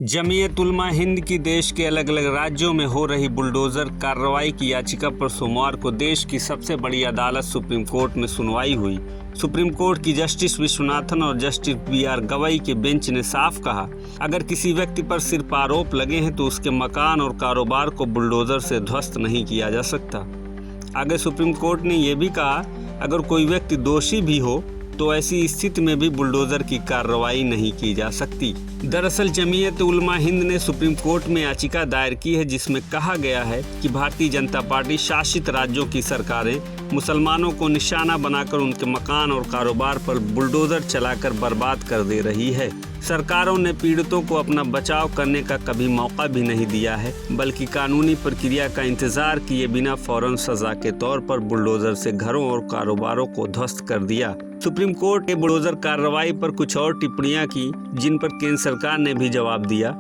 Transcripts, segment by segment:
जमीयत उलमा हिंद की देश के अलग अलग राज्यों में हो रही बुलडोज़र कार्रवाई की याचिका पर सोमवार को देश की सबसे बड़ी अदालत सुप्रीम कोर्ट में सुनवाई हुई। सुप्रीम कोर्ट की जस्टिस विश्वनाथन और जस्टिस बी.आर. गवई के बेंच ने साफ कहा, अगर किसी व्यक्ति पर सिर्फ आरोप लगे हैं तो उसके मकान और कारोबार को बुलडोज़र से ध्वस्त नहीं किया जा सकता। आगे सुप्रीम कोर्ट ने यह भी कहा, अगर कोई व्यक्ति दोषी भी हो तो ऐसी स्थिति में भी बुलडोज़र की कार्रवाई नहीं की जा सकती। दरअसल जमीयत उलमा हिंद ने सुप्रीम कोर्ट में याचिका दायर की है, जिसमें कहा गया है कि भारतीय जनता पार्टी शासित राज्यों की सरकारें मुसलमानों को निशाना बनाकर उनके मकान और कारोबार पर बुलडोज़र चलाकर बर्बाद कर दे रही है। सरकारों ने पीड़ितों को अपना बचाव करने का कभी मौका भी नहीं दिया है, बल्कि कानूनी प्रक्रिया का इंतजार किए बिना फौरन सजा के तौर पर बुलडोज़र से घरों और कारोबारों को ध्वस्त कर दिया। सुप्रीम कोर्ट ने बुलडोज़र कार्रवाई पर कुछ और टिप्पणियां की, जिन पर केंद्र सरकार ने भी जवाब दिया।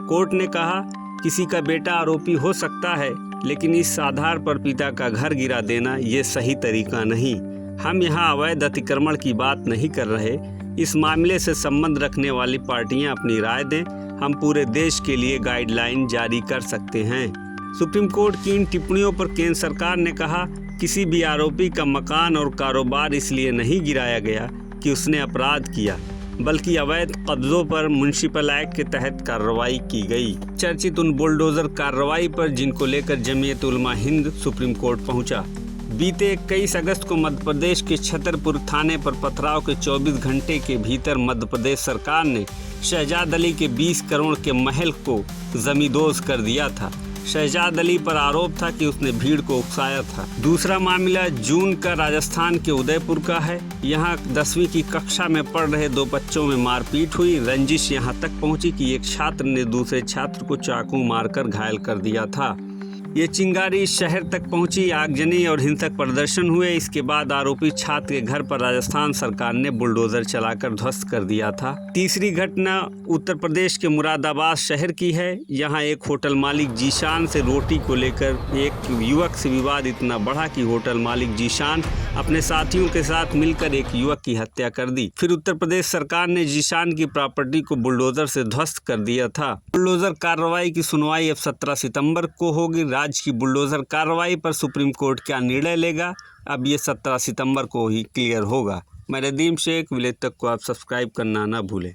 कोर्ट ने कहा, किसी का बेटा आरोपी हो सकता है, लेकिन इस आधार पर पिता का घर गिरा देना ये सही तरीका नहीं। हम यहाँ अवैध अतिक्रमण की बात नहीं कर रहे। इस मामले से संबंध रखने वाली पार्टियां अपनी राय दें, हम पूरे देश के लिए गाइडलाइन जारी कर सकते हैं। सुप्रीम कोर्ट की इन टिप्पणियों पर केंद्र सरकार ने कहा, किसी भी आरोपी का मकान और कारोबार इसलिए नहीं गिराया गया कि उसने अपराध किया, बल्कि अवैध कब्जों पर म्युनिसिपल एक्ट के तहत कार्रवाई की गई। चर्चित उन बुलडोज़र कार्रवाई पर जिनको लेकर जमीयत उलमा हिंद सुप्रीम कोर्ट पहुंचा। बीते 21 अगस्त को मध्य प्रदेश के छतरपुर थाने पर पथराव के 24 घंटे के भीतर मध्य प्रदेश सरकार ने शहजाद अली के 20 करोड़ के महल को जमींदोज कर दिया था। शहजाद अली पर आरोप था कि उसने भीड़ को उकसाया था। दूसरा मामला जून का राजस्थान के उदयपुर का है। यहाँ 10वीं की कक्षा में पढ़ रहे 2 बच्चों में मारपीट हुई। रंजिश यहाँ तक पहुंची कि एक छात्र ने दूसरे छात्र को चाकू मारकर घायल कर दिया था। ये चिंगारी शहर तक पहुंची, आगजनी और हिंसक प्रदर्शन हुए। इसके बाद आरोपी छात्र के घर पर राजस्थान सरकार ने बुलडोज़र चलाकर ध्वस्त कर दिया था। तीसरी घटना उत्तर प्रदेश के मुरादाबाद शहर की है। यहाँ एक होटल मालिक जीशान से रोटी को लेकर एक युवक से विवाद इतना बढ़ा कि होटल मालिक जीशान अपने साथियों के साथ मिलकर एक युवक की हत्या कर दी। फिर उत्तर प्रदेश सरकार ने जीशान की प्रॉपर्टी को बुलडोज़र से ध्वस्त कर दिया था। बुलडोज़र कार्रवाई की सुनवाई अब 17 सितंबर को होगी। राज्य की बुलडोज़र कार्रवाई पर सुप्रीम कोर्ट क्या निर्णय लेगा, अब ये 17 सितंबर को ही क्लियर होगा। मैं रदीम शेख, विलेज तक को आप सब्सक्राइब करना ना भूलें।